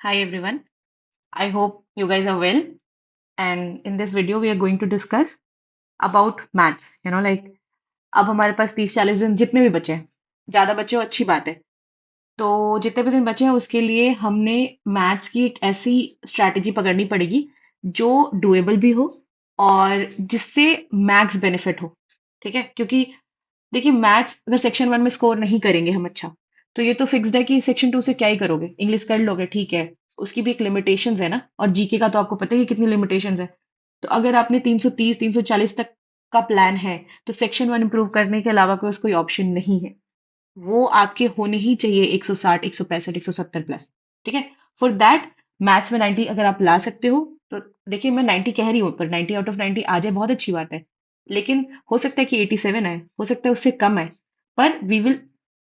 Hi everyone. I hope you guys are well. And in this video, we are going to discuss about maths. अब हमारे पास 30-40 दिन जितने भी बचे हैं, ज्यादा बचे हो अच्छी बात है। तो जितने भी दिन बचे हैं उसके लिए हमने मैथ्स की एक ऐसी स्ट्रैटेजी पकड़नी पड़ेगी जो डुएबल भी हो और जिससे मैक्स बेनिफिट हो। ठीक है, क्योंकि देखिए मैथ्स अगर सेक्शन 1 में स्कोर नहीं करेंगे हम अच्छा, तो ये तो फिक्स्ड है कि सेक्शन 2 से क्या ही करोगे, इंग्लिश कर लोगे ठीक है। उसकी भी एक लिमिटेशंस है ना, और जीके का तो आपको पता ही है कितनी लिमिटेशंस है। तो अगर आपने 330 340 तक का प्लान है, तो सेक्शन 1 इंप्रूव करने के अलावा कोई ऑप्शन नहीं है। वो आपके होने ही चाहिए 160 165 170 प्लस। ठीक है, फॉर दैट मैथ्स में 90 अगर आप ला सकते हो तो देखिए मैं 90 कह रही हूँ, पर 90 आउट ऑफ 90 आ जाए बहुत अच्छी बात है। लेकिन हो सकता है कि 87 आए, हो सकता है उससे कम आए, पर we will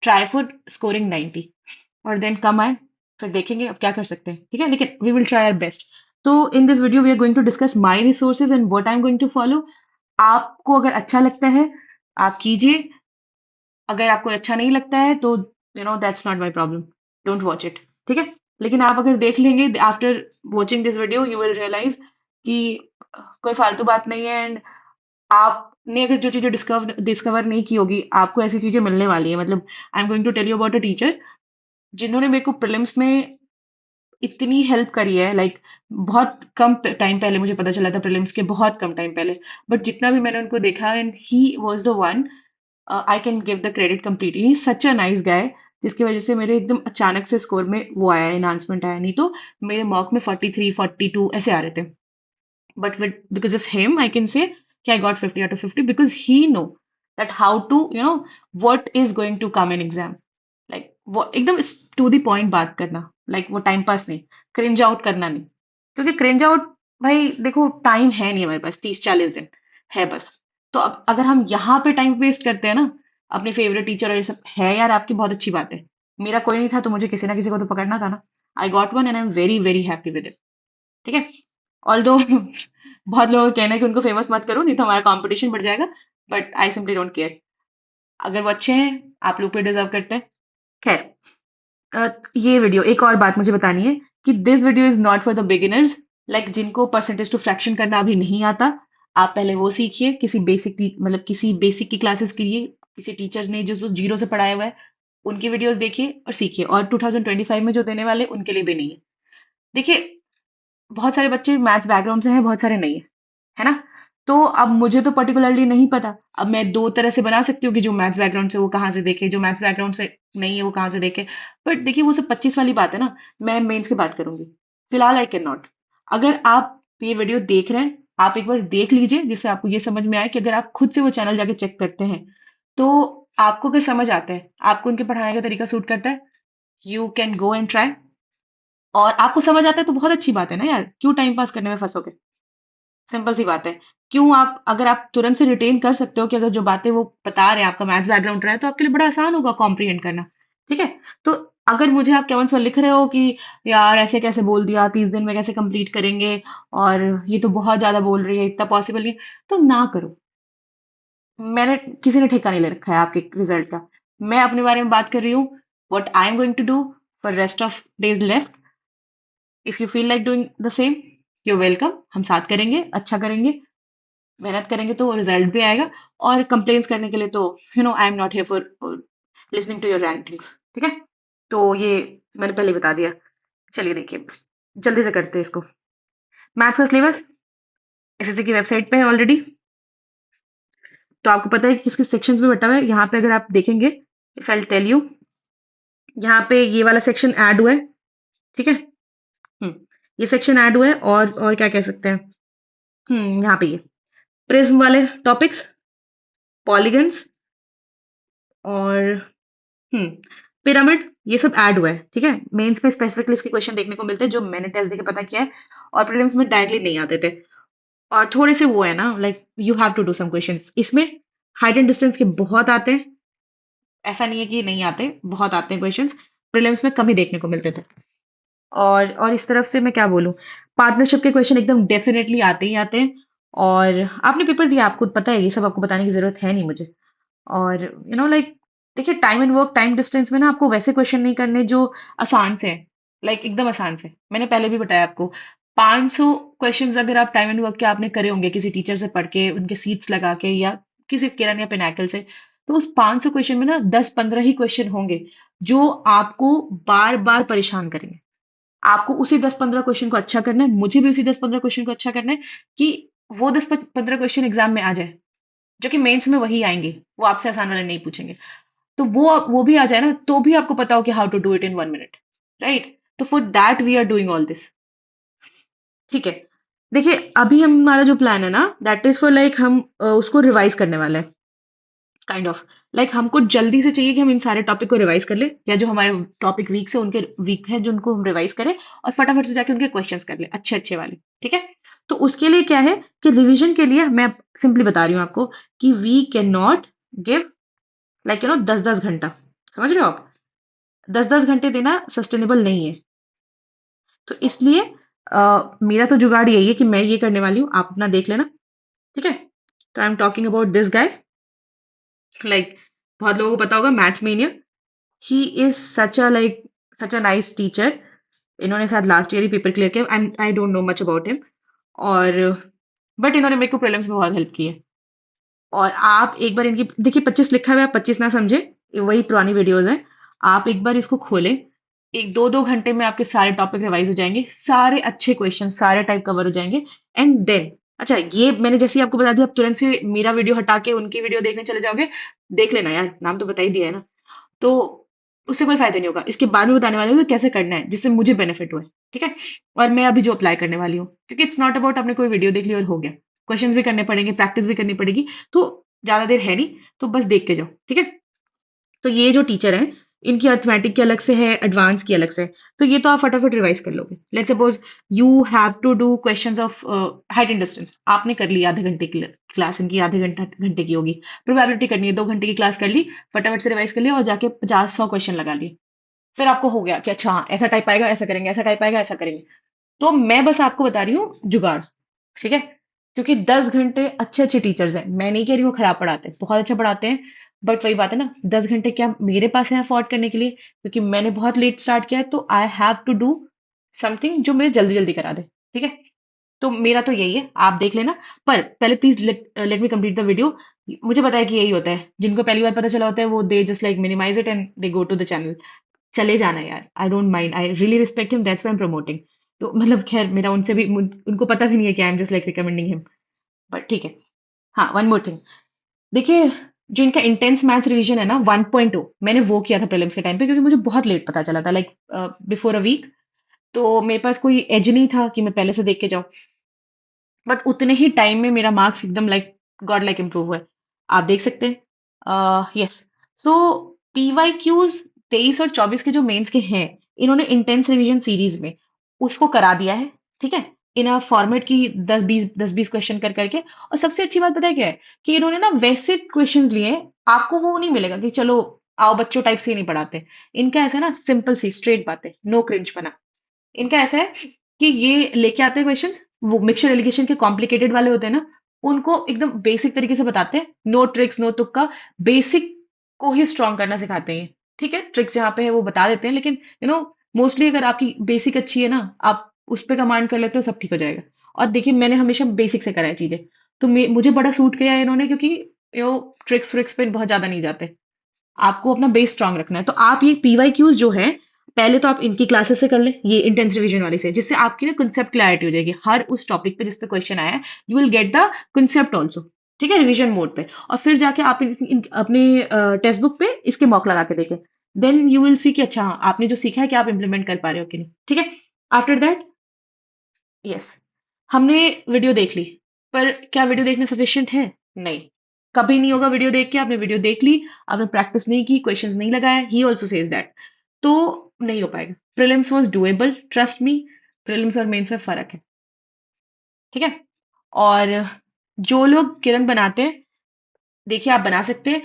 try for scoring 90। और देन कम आए फिर देखेंगे अब क्या कर सकते हैं। ठीक है, लेकिन we will try our best. तो in this video we are going to discuss my resources and what I am going to follow. आपको अगर अच्छा लगता है आप कीजिए, अगर आपको अच्छा नहीं लगता है तो that's not my problem, don't watch it. ठीक है, लेकिन आप अगर देख लेंगे after watching this video you will realise कि कोई फालतू बात नहीं है। एंड आपने अगर जो चीजें डिस्कवर डिस्कवर नहीं की होगी आपको ऐसी चीजें मिलने वाली है। मतलब I am going to tell you about a teacher जिन्होंने मेरे को प्रीलिम्स में इतनी हेल्प करी है। लाइक बहुत कम टाइम पहले मुझे पता चला था, प्रीलिम्स के बहुत कम टाइम पहले, बट जितना भी मैंने उनको देखा and he was the one I can give the credit completely. He such a nice guy, जिसकी वजह से मेरे एकदम अचानक से स्कोर में वो आया, एनहांसमेंट आया। नहीं तो मेरे मॉक में 43 42 ऐसे आ रहे थे, but because of him I can say कि I got 50 out of 50 because he know that how to what is going to come in exam। like वो एकदम टू द पॉइंट बात करना, वो टाइम पास नहीं, क्रिंज आउट करना नहीं। क्योंकि क्रिंज आउट, भाई देखो टाइम है नहीं हमारे पास, 30-40 दिन है बस। तो अब अगर हम यहाँ पे टाइम वेस्ट करते हैं ना, अपने फेवरेट टीचर और ये सब है यार आपकी बहुत अच्छी बात है। मेरा कोई नहीं था तो मुझे किसी ना किसी को तो पकड़ना था ना। I got one and I am very very happy with it. ठीक है, ऑल्दो बहुत लोगों का कहना है कि उनको फेमस मत करो नहीं तो हमारा कंपटीशन बढ़ जाएगा, but I simply don't care. अगर वो अच्छे हैं आप लोग भी डिजर्व करते हैं। खैर, ये वीडियो एक और बात मुझे बतानी है कि this video is not for the beginners. जिनको परसेंटेज टू फ्रैक्शन करना अभी नहीं आता, आप पहले वो सीखिए। किसी बेसिक मतलब किसी बेसिक की क्लासेस करिए, किसी टीचर ने जो जीरो से पढ़ाया हुआ है उनकी वीडियोस देखिए और सीखिए। और 2025 में जो देने वाले उनके लिए भी नहीं है। देखिए बहुत सारे बच्चे मैथ्स बैकग्राउंड से हैं, बहुत सारे नहीं है, है ना। तो अब मुझे तो पर्टिकुलरली नहीं पता, अब मैं दो तरह से बना सकती हूँ कि जो मैथ्स बैकग्राउंड से वो कहाँ से देखे, जो मैथ्स बैकग्राउंड से नहीं है वो कहाँ से देखे। बट देखिए वो सब 25 वाली बात है ना, मैं मेंस की बात करूंगी। फिलहाल आई कैन नॉट। अगर आप ये वीडियो देख रहे हैं आप एक बार देख लीजिए, जिससे आपको ये समझ में आए कि अगर आप खुद से वो चैनल जाके चेक करते हैं तो आपको अगर समझ आता है, आपको उनके पढ़ाने का तरीका सूट करता है, you can go and try. और आपको समझ आता है तो बहुत अच्छी बात है ना यार, क्यों टाइम पास करने में फंसोगे। सिंपल सी बात है। क्यों आप अगर आप तुरंत से रिटेन कर सकते हो कि अगर जो बातें वो बता रहे हैं आपका मैथ्स बैकग्राउंड रहा है तो आपके लिए बड़ा आसान होगा कॉम्प्रिहेंड करना। ठीक है, तो अगर मुझे आप कमेंट्स में लिख रहे हो कि यार ऐसे कैसे बोल दिया, 30 दिन में कैसे कंप्लीट करेंगे, और ये तो बहुत ज्यादा बोल रही है, इतना पॉसिबल नहीं है, तो ना करो। मैंने किसी ने ठेका नहीं ले रखा है आपके रिजल्ट का। मैं अपने बारे में बात कर रही हूँ, what I am going to do for rest of days left. If you feel like doing the same, you welcome, हम साथ करेंगे, अच्छा करेंगे, मेहनत करेंगे तो रिजल्ट भी आएगा। और कंप्लेन्स करने के लिए तो I am not here for listening to your rantings. ठीक है, तो ये मैंने पहले ही बता दिया। चलिए देखिए जल्दी से करते हैं इसको। मैथ्स का सिलेबस एसएससी की वेबसाइट पे है ऑलरेडी, तो आपको पता है कि किस किस सेक्शंस में बटा हुआ है। यहाँ पे अगर आप देखेंगे, इफ आई टेल यू, यहाँ पे ये वाला सेक्शन ऐड हुआ है। ठीक है, हम्म, ये सेक्शन ऐड हुआ है। और क्या कह सकते हैं, यहाँ पे ये प्रिज्म वाले टॉपिक्स, पॉलीगन्स, और हम्म पिरामिड, ये सब ऐड हुआ है। ठीक है, मेंस में स्पेसिफिकली इसके क्वेश्चन देखने को मिलते हैं जो मैंने टेस्ट देके पता किया है, और प्रीलिम्स में डायरेक्टली नहीं आते थे। और थोड़े से वो है ना, you have to do some questions इसमें। हाइट एंड डिस्टेंस के बहुत आते हैं, ऐसा नहीं है कि नहीं आते, बहुत आते हैं क्वेश्चंस। प्रीलिम्स में कम ही देखने को मिलते थे। और इस तरफ से मैं क्या बोलूं, पार्टनरशिप के क्वेश्चन एकदम डेफिनेटली आते ही आते हैं। और आपने पेपर दिया, आपको पता है, ये सब आपको बताने की जरूरत है नहीं मुझे। और देखिए time and work time distance में ना आपको वैसे क्वेश्चन नहीं करने जो आसान से हैं। लाइक एकदम आसान से। मैंने पहले भी बताया आपको, 500 क्वेश्चंस अगर आप टाइम एंड वर्क के आपने करे होंगे किसी टीचर से पढ़ के, उनके सीट्स लगा के, या किसी किरण या पिनाकल से, तो उस 500 क्वेश्चन में ना 10-15 ही क्वेश्चन होंगे जो आपको बार बार परेशान करेंगे। आपको उसी 10-15 क्वेश्चन को अच्छा करना है, मुझे भी उसी 10-15 क्वेश्चन को अच्छा करना है, कि वो 10-15 क्वेश्चन एग्जाम में आ जाए, जो कि मेंस में वही आएंगे, वो आपसे आसान वाले नहीं पूछेंगे। तो वो भी आ जाए ना, तो भी आपको पता हो कि how to do it in 1 minute, right? तो for that we are doing all this. ठीक है। देखिए, अभी हमारा जो प्लान है ना, दैट इज फॉर लाइक हम उसको रिवाइज करने वाले हैं, काइंड ऑफ। लाइक हमको जल्दी से चाहिए कि हम इन सारे टॉपिक को रिवाइज कर ले, या जो हमारे टॉपिक वीक से उनके वीक है जो उनको हम रिवाइज करें, और फटाफट से जाके उनके क्वेश्चंस कर ले अच्छे अच्छे वाले। ठीक है। तो उसके लिए क्या है कि रिवीजन के लिए मैं सिंपली बता रही हूँ आपको कि we can not give like 10-10 घंटा। समझ रहे हो आप? 10-10 घंटे देना सस्टेनेबल नहीं है। तो इसलिए मेरा तो जुगाड़ यही है कि मैं ये करने वाली हूँ, आप अपना देख लेना। ठीक है। तो I am talking about this guy. Like बहुत लोगों को पता होगा, maths mania. He is such a nice teacher. इन्होंने शायद लास्ट ईयर ही पेपर क्लियर किया, and I don't know much about him. और बट इन्होंने मेरे को प्रीलिम्स में बहुत हेल्प की है। और आप एक बार इनकी देखिए, 25 लिखा हुआ है, 25 ना समझे, ये वही पुरानी वीडियोस हैं। आप एक बार इसको खोलें, एक 2-2 घंटे में आपके सारे टॉपिक रिवाइज हो जाएंगे, सारे अच्छे क्वेश्चन सारे टाइप कवर हो जाएंगे। एंड देन, अच्छा, ये मैंने जैसे ही आपको बता दिया, आप तुरंत से मेरा वीडियो हटा के उनकी वीडियो देखने चले जाओगे, देख लेना यार, नाम तो बता ही दिया है ना। तो उससे कोई फायदा नहीं होगा। इसके बाद में बताने वाली हूँ कि कैसे करना है जिससे मुझे बेनिफिट हुए। ठीक है। और मैं अभी जो अप्लाई करने वाली हूँ, क्योंकि इट्स नॉट अबाउट आपने कोई वीडियो देख ली और हो गया। क्वेश्चंस भी करने पड़ेंगे, प्रैक्टिस भी करनी पड़ेगी। तो ज्यादा देर है नहीं, तो बस देख के जाओ। ठीक है। तो ये जो टीचर है, इनकी अर्थमेटिक की अलग से है, एडवांस की अलग से है। तो ये तो आप फटाफट रिवाइज कर लोगे। Let's suppose you have to do questions of height and distance, आपने कर ली आधे घंटे की क्लास, इनकी आधे घंटे की होगी। प्रोबेबिलिटी करनी है, 2 घंटे की क्लास कर ली, फटाफट से रिवाइज कर लिया, और जाके 50-100 क्वेश्चन लगा लिए। फिर आपको हो गया कि अच्छा हाँ, ऐसा टाइप आएगा, ऐसा करेंगे, ऐसा टाइप आएगा, ऐसा करेंगे। तो मैं बस आपको बता रही हूँ जुगाड़। ठीक है। क्योंकि 10 घंटे अच्छे अच्छे टीचर्स हैं, मैं नहीं कह रही वो खराब पढ़ाते हैं, बहुत अच्छा पढ़ाते हैं। बट वही बात है ना, 10 घंटे क्या मेरे पास है अफोर्ड करने के लिए? क्योंकि मैंने बहुत लेट स्टार्ट किया है, तो I have to do something जो मेरे जल्दी जल्दी करा दे। ठीक है। तो मेरा तो यही है, आप देख लेना। पर पहले please let me complete the video. मुझे पता है कि यही होता है, जिनको पहली बार पता चला होता है वो they just like minimize it and they go to the channel. चले जाना यार, I don't mind, I really respect him, that's why I am promoting. तो मतलब खैर, मेरा उनसे भी उनको पता भी नहीं है कि I am just like recommending him. But ठीक है। हाँ, वन मोर थिंग। देखिए, जो इनका इंटेंस मैथ्स रिवीजन है ना, 1.0, मैंने वो किया था प्रीलिम्स के टाइम पे, क्योंकि मुझे बहुत लेट पता चला था, लाइक बिफोर अ वीक। तो मेरे पास कोई एज नहीं था कि मैं पहले से देख के जाऊं। बट उतने ही टाइम में मेरा मार्क्स एकदम लाइक गॉड लाइक इम्प्रूव हुआ है। आप देख सकते हैं। यस। सो PYQs 23 और 24 के जो मेंस के हैं, इन्होंने इंटेंस रिवीजन सीरीज में उसको करा दिया है। ठीक है। इन अ फॉर्मेट की 10-20 क्वेश्चन कर करके। और सबसे अच्छी बात पता है क्या है? कि इन्होंने ना वैसे क्वेश्चंस लिए हैं, आपको वो नहीं मिलेगा कि चलो आओ बच्चों टाइप से ही नहीं पढ़ाते। इनका ऐसा है ना, सिंपल सी स्ट्रेट बातें, नो क्रिंज बना। इनका ऐसा है कि ये लेके आते हैं क्वेश्चंस, वो मिक्सचर एलिगेशन के कॉम्प्लिकेटेड वाले होते हैं ना, उनको एकदम बेसिक तरीके से बताते हैं, नो ट्रिक्स नो तुक्का, बेसिक को ही स्ट्रॉन्ग करना सिखाते हैं। ठीक है। ट्रिक्स जहाँ पे है वो बता देते हैं, लेकिन मोस्टली अगर आपकी बेसिक अच्छी है ना, आप उस पर कमांड कर लेते हो, सब ठीक हो जाएगा। और देखिए, मैंने हमेशा बेसिक से करा है चीजें। तो मुझे बड़ा सूट किया है इन्होंने, क्योंकि यो ट्रिक्स व्रिक्स पे बहुत ज्यादा नहीं जाते। आपको अपना बेस स्ट्रांग रखना है। तो आप ये PYQs जो है, पहले तो आप इनकी क्लासेस से कर ले, ये इंटेंस रिवीजन वाली से, जिससे आपकी ना कंसेप्ट क्लैरिटी हो जाएगी। हर उस टॉपिक पे जिस पे क्वेश्चन आया है, you will get the concept also. ठीक है, रिवीजन मोड पे। और फिर जाके आप अपने टेक्स्ट बुक पे इसके मॉक लगा के देखें। देन यू विल सी कि अच्छा हाँ, आपने जो सीखा है कि आप इंप्लीमेंट कर पा रहे हो कि नहीं। ठीक है। आफ्टर दैट, यस, हमने वीडियो देख ली। पर क्या वीडियो देखना सफिशिएंट है? नहीं। कभी नहीं होगा वीडियो देख के। आपने वीडियो देख ली, आपने प्रैक्टिस नहीं की, क्वेश्चंस नहीं लगाया, ही ऑल्सो सेज दैट, तो नहीं हो पाएगा। Prelims was doable, trust me. Prelims और मेंस में फर्क है। ठीक है। और जो लोग किरण बनाते हैं, देखिए आप बना सकते हैं।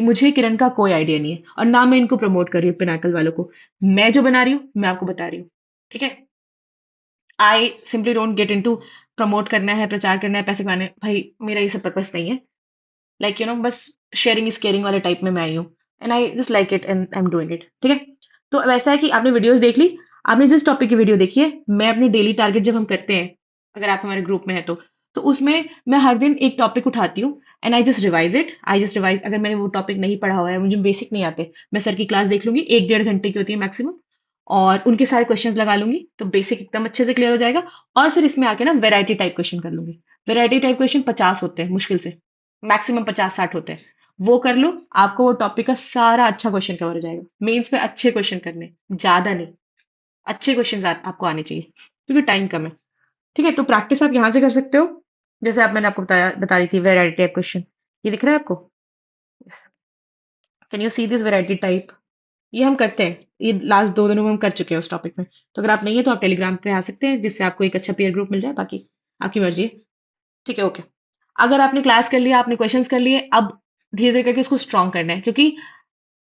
मुझे किरण का कोई आइडिया नहीं है, और ना मैं इनको प्रमोट कर रही हूँ पिनाकल वालों को। मैं जो बना रही हूँ, मैं आपको बता रही हूँ। ठीक है। I simply don't get into promote करना है, प्रचार करना है, पैसे कमाने, भाई मेरा ये सब पर्पस नहीं है। लाइक बस शेयरिंग इज केयरिंग वाले टाइप में मैं आई हूँ। And I just like it and I am doing it. ठीक है। तो अब ऐसा है कि आपने वीडियोस देख ली, आपने जिस टॉपिक की वीडियो देखी है, मैं अपने डेली टारगेट जब हम करते हैं, अगर आप हमारे ग्रुप में है तो उसमें मैं हर दिन एक टॉपिक उठाती हूँ एंड आई जस्ट रिवाइज। अगर मैंने वो टॉपिक नहीं पढ़ा हुआ है, मुझे बेसिक नहीं आते, मैं सर की क्लास देख लूंगी, 1 डेढ़ घंटे की होती है मैक्सिमम, और उनके सारे क्वेश्चंस लगा लूंगी, तो बेसिक एकदम अच्छे से क्लियर हो जाएगा। और फिर इसमें आके ना वेराइटी टाइप क्वेश्चन कर लूंगी। वेराइटी टाइप क्वेश्चन 50 होते हैं मुश्किल से, मैक्सिमम 50-60 होते हैं। वो कर लो, आपको वो टॉपिक का सारा अच्छा क्वेश्चन कवर हो जाएगा। मेंस में अच्छे क्वेश्चन करने, ज्यादा नहीं, अच्छे क्वेश्चन आपको आने चाहिए, क्योंकि टाइम कम है। ठीक है, तो प्रैक्टिस आप यहाँ से कर सकते हो। जैसे आप मैंने आपको बता रही थी वेराइटी टाइप क्वेश्चन, ये दिख रहा है आपको? Yes. Can you see this variety type? ये हम करते हैं, ये लास्ट 2 दिनों में हम कर चुके हैं उस टॉपिक में। तो अगर आप नहीं है तो आप टेलीग्राम पे आ सकते हैं, जिससे आपको एक अच्छा पीयर ग्रुप मिल जाए। बाकी आपकी मर्जी है। ठीक है, ओके। अगर आपने क्लास कर लिया, आपने क्वेश्चंस कर लिए, अब धीरे धीरे करके उसको स्ट्रॉन्ग करना है, क्योंकि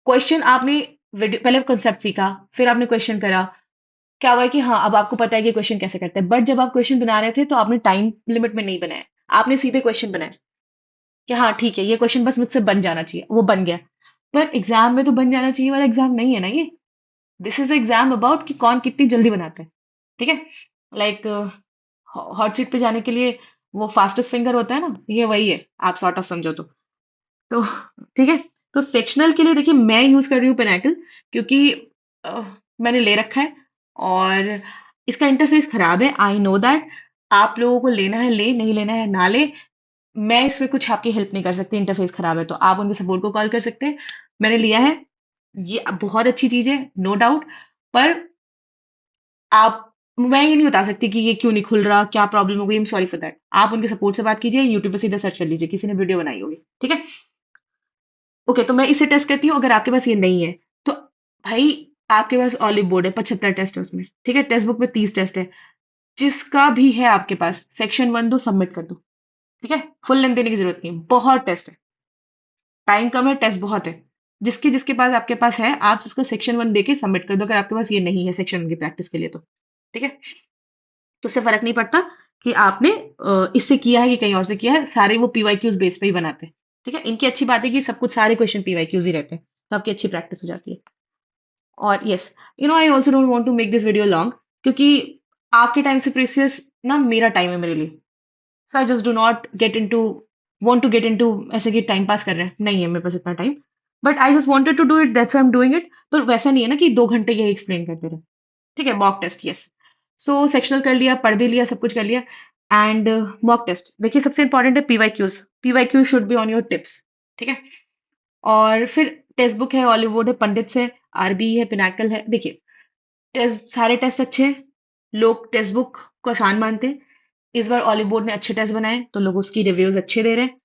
क्वेश्चन आपने पहले कंसेप्ट सीखा, फिर आपने क्वेश्चन करा, क्या हुआ है कि हाँ अब आपको पता है कि क्वेश्चन कैसे करते हैं। बट जब आप क्वेश्चन बना रहे थे तो आपने टाइम लिमिट में नहीं बनाया, आपने सीधे क्वेश्चन बनाए कि हाँ ठीक है ये क्वेश्चन बस मुझसे बन जाना चाहिए, वो बन गया। पर एग्जाम में तो बन जाना चाहिए वाला एग्जाम नहीं है ना ये। दिस इज एग्जाम अबाउट कि कौन कितनी जल्दी बनाता है। ठीक है, लाइक हॉट सीट पे जाने के लिए वो फास्टेस्ट फिंगर होता है ना, ये वही है, आप सॉर्ट ऑफ समझो तो ठीक है। तो सेक्शनल के लिए देखिए मैं यूज कर रही हूँ पिनाकल, क्योंकि अ, मैंने ले रखा है, और इसका इंटरफेस खराब है, आई नो दैट। आप लोगों को लेना है ले, नहीं लेना है ना ले, मैं इसमें कुछ आपकी हेल्प नहीं कर सकती। इंटरफेस खराब है तो आप उनके सपोर्ट को कॉल कर सकते हैं। मैंने लिया है, ये बहुत अच्छी चीज है, नो डाउट। पर आप, मैं ये नहीं बता सकती कि ये क्यों नहीं खुल रहा, क्या प्रॉब्लम हो गई, I am sorry for that. आप उनके सपोर्ट से बात कीजिए, यूट्यूब पे सीधा सर्च कर लीजिए, किसी ने वीडियो बनाई होगी। ठीक है, ओके। तो मैं इसे टेस्ट करती हूँ, अगर आपके पास ये नहीं है तो भाई आपके पास ऑलिव बोर्ड है, 75 टेस्ट है उसमें। ठीक है, टेक्स्ट बुक में 30 टेस्ट है, जिसका भी है आपके पास सेक्शन 1 दो, सबमिट कर दो। ठीक है, फुल लेंथ देने की जरूरत नहीं है, बहुत टेस्ट है, टाइम कम है, टेस्ट बहुत है। जिसके जिसके पास आपके पास है, आप उसको सेक्शन 1 देके सबमिट कर दो, अगर आपके पास ये नहीं है सेक्शन 1 की प्रैक्टिस के लिए तो। ठीक है, तो उससे फर्क नहीं पड़ता कि आपने इससे किया है कि कहीं और से किया है, सारे वो पीवाईक्यूज बेस पे ही बनाते हैं। ठीक है, इनकी अच्छी बात है कि सब कुछ सारे क्वेश्चन पीवाईक्यूज ही रहते हैं, तो आपकी अच्छी प्रैक्टिस हो जाती है। और yes, I also don't want to make this video long, क्योंकि आपके टाइम से प्रीसियस ना मेरा टाइम है मेरे लिए। So I just do not get into want to get into ऐसे कि टाइम पास कर रहे हैं, नहीं है मेरे पास इतना time. But I just wanted to do it, that's why I am doing it. पर वैसा नहीं है ना कि 2 घंटे यही एक्सप्लेन करते रहे। ठीक है, मॉक टेस्ट, यस। सो सेक्शनल कर लिया, पढ़ भी लिया, सब कुछ कर लिया। एंड मॉक टेस्ट देखिए, सबसे इंपॉर्टेंट है PYQs. PYQ should be on your tips. ठीक है, और फिर टेक्स्ट बुक है, हॉलीवुड है, पंडित है, आरबी है, पिनाकल है। देखिए, टेस्ट सारे टेस्ट अच्छे हैं, लोग टेक्स्ट बुक को आसान मानते हैं। इस बार ऑलिव बोर्ड ने अच्छे टेस्ट बनाए तो लोग उसकी रिव्यूज अच्छे दे रहे हैं।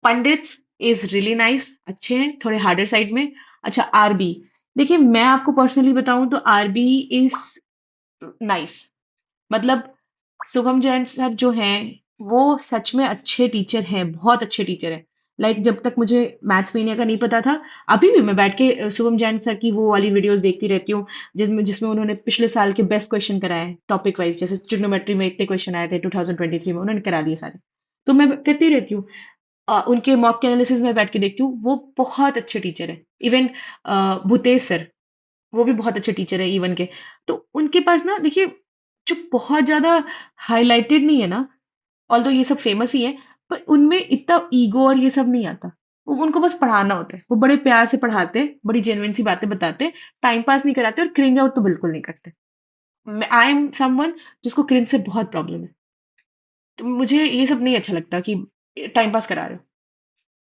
पंडित इज रियली नाइस, अच्छे हैं, थोड़े हार्डर साइड में। अच्छा, आरबी, देखिए मैं आपको पर्सनली बताऊं तो आरबी इज नाइस। मतलब शुभम जैन सर जो हैं, वो सच में अच्छे टीचर हैं, बहुत अच्छे टीचर हैं। लाइक जब तक मुझे मैथ्स मीनिया का नहीं पता था, अभी भी मैं बैठ के शुभम जैन सर की वो वाली वीडियोस देखती रहती हूँ, जिसमें जिसमें उन्होंने पिछले साल के बेस्ट क्वेश्चन कराए टॉपिक वाइज। जैसे ट्रिग्नोमेट्री में इतने क्वेश्चन आए थे 2023 में, उन्होंने करा दिए सारे। तो मैं करती रहती हूँ, उनके मॉक एनालिसिस में बैठ के देखती हूँ, वो बहुत अच्छे टीचर है। इवन भूतेश सर, वो भी बहुत अच्छे टीचर है इवन के। तो उनके पास ना देखिए, जो बहुत ज्यादा हाईलाइटेड नहीं है ना, ऑल्दो ये सब फेमस ही है, पर उनमें इतना ईगो और ये सब नहीं आता। वो उनको बस पढ़ाना होता है, वो बड़े प्यार से पढ़ाते हैं, बड़ी जेन्युइन सी बातें बताते हैं, टाइम पास नहीं कराते, और क्रिंज आउट तो बिल्कुल नहीं करते। आई एम समवन जिसको क्रिंज से बहुत प्रॉब्लम है, तो मुझे ये सब नहीं अच्छा लगता कि टाइम पास करा रहे हो।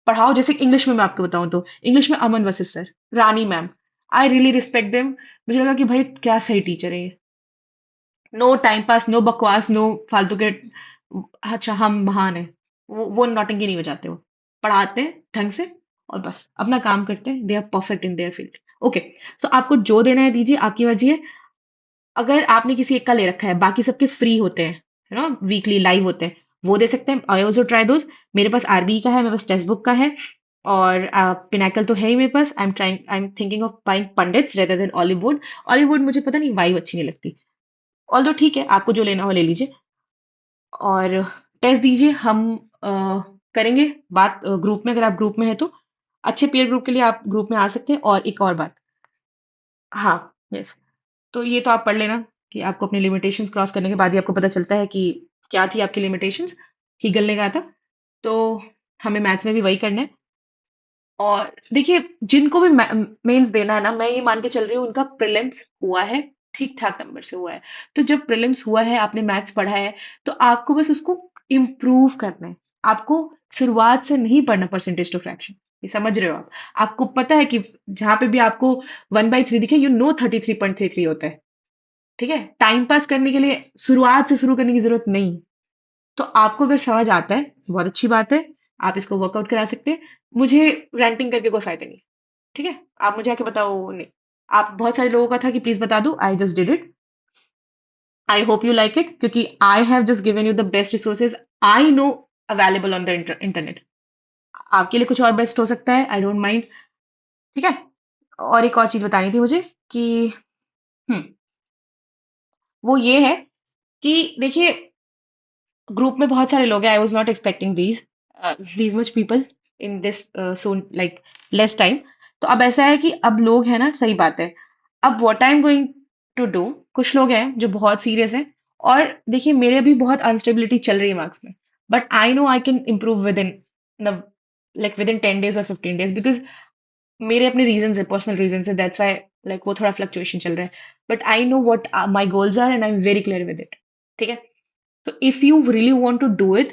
पढ़ाओ। जैसे इंग्लिश में मैं आपको बताऊं तो इंग्लिश में Aman Vashishth sir, Rani ma'am, I really respect them. मुझे लगा कि भाई क्या सही टीचर है ये। नो टाइम पास, नो बकवास, नो फालतू के अच्छा हम महान है, वो नौटंकी नहीं बजाते, वो पढ़ाते हैं ढंग से और बस अपना काम करते हैं, they are perfect in their field. Okay, so आपको जो देना है दीजिए, आपकी मर्जी है। अगर आपने किसी एक का ले रखा है, बाकी सबके फ्री होते हैं, है ना, वीकली लाइव होते हैं, वो दे सकते हैं। I also try those. मेरे पास आरबी का है, मेरे पास टेक्स्ट बुक का है, और पिनाकल तो है ही मेरे पास। I am thinking of buying Pandits rather than Ollywood. Ollywood मुझे पता नहीं, वाइब अच्छी नहीं लगती। ऑल्दो ठीक है, आपको जो लेना हो ले लीजिए, और टेस्ट दीजिए। हम अ, करेंगे बात ग्रुप में, अगर आप ग्रुप में है तो अच्छे पीयर ग्रुप के लिए आप ग्रुप में आ सकते हैं। और एक और बात, हाँ, यस, तो ये तो आप पढ़ लेना कि आपको अपनी लिमिटेशंस क्रॉस करने के बाद ही आपको पता चलता है कि क्या थी आपकी लिमिटेशंस, हीगल ने कहा था। तो हमें मैथ्स में भी वही करना है। और देखिए, जिनको भी मेंस देना है ना, मैं ये मान के चल रही हूँ उनका प्रीलिम्स हुआ है, ठीक ठाक नंबर से हुआ है। तो जब प्रीलिम्स हुआ है, आपने मैथ्स पढ़ा है, तो आपको बस उसको इम्प्रूव करना है। आपको शुरुआत से नहीं पढ़ना परसेंटेज टू फ्रैक्शन। ये समझ रहे हो आप? आपको पता है कि जहां पे भी आपको 1/3 दिखे, यू नो 33.33 होता है। ठीक है, टाइम पास करने के लिए शुरुआत से शुरू करने की जरूरत नहीं। तो आपको अगर समझ आता है, बहुत अच्छी बात है, आप इसको वर्कआउट करा सकते हैं। मुझे रैंटिंग करके कोई फायदा नहीं। ठीक है, आप मुझे आके बताओ। नहीं, आप बहुत सारे लोगों का था कि प्लीज बता दो, I just did it. I hope you like it, क्योंकि I have just given you the best resources I know available on the internet. आपके लिए कुछ और बेस्ट हो सकता है, आई डोंट माइंड। ठीक है। और एक और चीज बतानी थी मुझे कि हम्म वो ये है कि देखिए, ग्रुप में बहुत सारे लोग हैं। I was not expecting these much people in this so like less time. तो अब ऐसा है कि अब लोग हैं ना, सही बात है। अब what I am going to do, कुछ लोग हैं जो बहुत सीरियस हैं। और देखिए, मेरे अभी बहुत अनस्टेबिलिटी चल रही है मार्क्स में, but I no I can improve with in like with in 10 days और 15 days, बिकॉज मेरे अपने रीजंस है, पर्सनल रीजंस है, दैट्स व्हाई लाइक वो थोड़ा फ्लक्चुएशन चल रहा है। But I know what my goals are and I am very clear with it. ठीक है। So if you really want to do it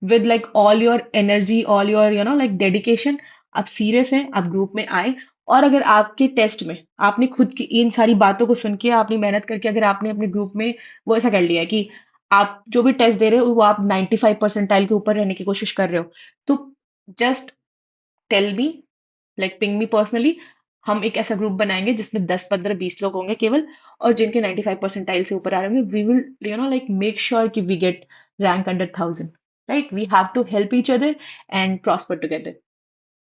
with like all your energy, all your like dedication, आप serious हैं, आप group में आए। और अगर आपके टेस्ट में आपने खुद की इन सारी बातों को सुन के, आपने मेहनत करके, अगर आपने अपने ग्रुप में वो ऐसा कर लिया है कि आप जो भी टेस्ट दे रहे हो वो आप 95 परसेंटाइल के ऊपर रहने की कोशिश कर रहे हो, तो just tell me, like ping me personally. हम एक ऐसा ग्रुप बनाएंगे जिसमें 10 15 20 लोग होंगे केवल, और जिनके 95 परसेंटाइल से ऊपर आ रहे होंगे, we will like make sure कि we get rank under 1000। Right, we have to help each other and prosper together.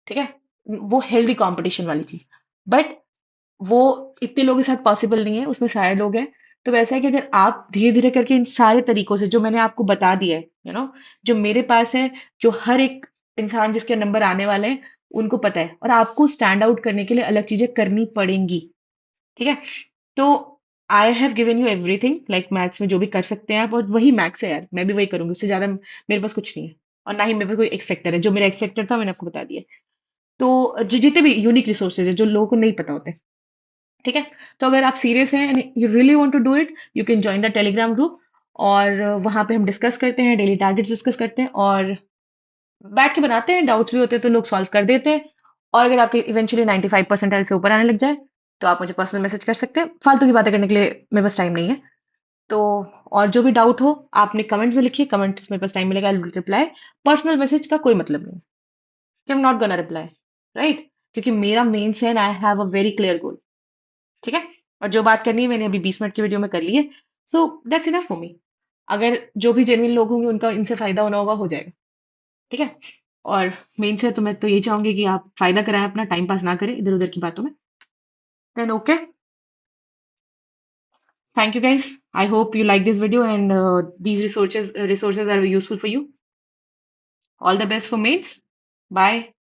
ठीक है, वो हेल्दी कंपटीशन वाली चीज। बट वो इतने लोगों के साथ पॉसिबल नहीं है, उसमें सारे लोग हैं। तो वैसा है कि अगर आप धीरे धीरे करके इन सारे तरीकों से जो मैंने आपको बता दिया है, जो मेरे पास है, जो हर एक इंसान जिसके नंबर आने वाले हैं उनको पता है, और आपको स्टैंड आउट करने के लिए अलग चीजें करनी पड़ेंगी। ठीक है। तो I have given you everything, like maths में जो भी कर सकते हैं आप, और वही मैथ्स है यार, मैं भी वही करूंगी, उससे ज्यादा मेरे पास कुछ नहीं है। और ना ही मेरे पास कोई एक्सपेक्टर है। जो मेरा एक्सपेक्टर था मैंने आपको बता दिया। तो जितने भी यूनिक रिसोर्सेज है जो लोगों को नहीं पता होते। ठीक है। तो अगर आप सीरियस हैं and you really want to do it, you can join the Telegram group. और वहां पे हम डिस्कस करते हैं, डेली टारगेट्स डिस्कस करते हैं, और बैठ के बनाते हैं। डाउट्स भी होते हैं तो लोग सॉल्व कर देते हैं। और अगर आपके इवेंचुअली 95 परसेंटाइल से ऊपर आने लग जाए, तो आप मुझे पर्सनल मैसेज कर सकते हैं। फालतू की बातें करने के लिए मेरे पास टाइम नहीं है। तो और जो भी डाउट हो, आपने कमेंट्स में लिखिए, कमेंट्स में पास टाइम मिलेगा, I will reply. Personal message का कोई मतलब नहीं, कि आई am not gonna reply. Right, क्योंकि मेरा मेन्स है and I have a very clear goal. ठीक है। और जो बात करनी है मैंने अभी 20 मिनट की वीडियो में कर ली है। So that's enough for me. अगर जो भी जेन्युइन लोग होंगे उनका इनसे फायदा होना होगा, हो जाएगा। ठीक है। और मेन से तो मैं तो यही चाहूंगी कि आप फायदा कराएं, अपना टाइम पास ना करें इधर उधर की बातों में। Then okay, thank you guys. I hope you like this video and these resources are useful for you. All the best for mates. Bye.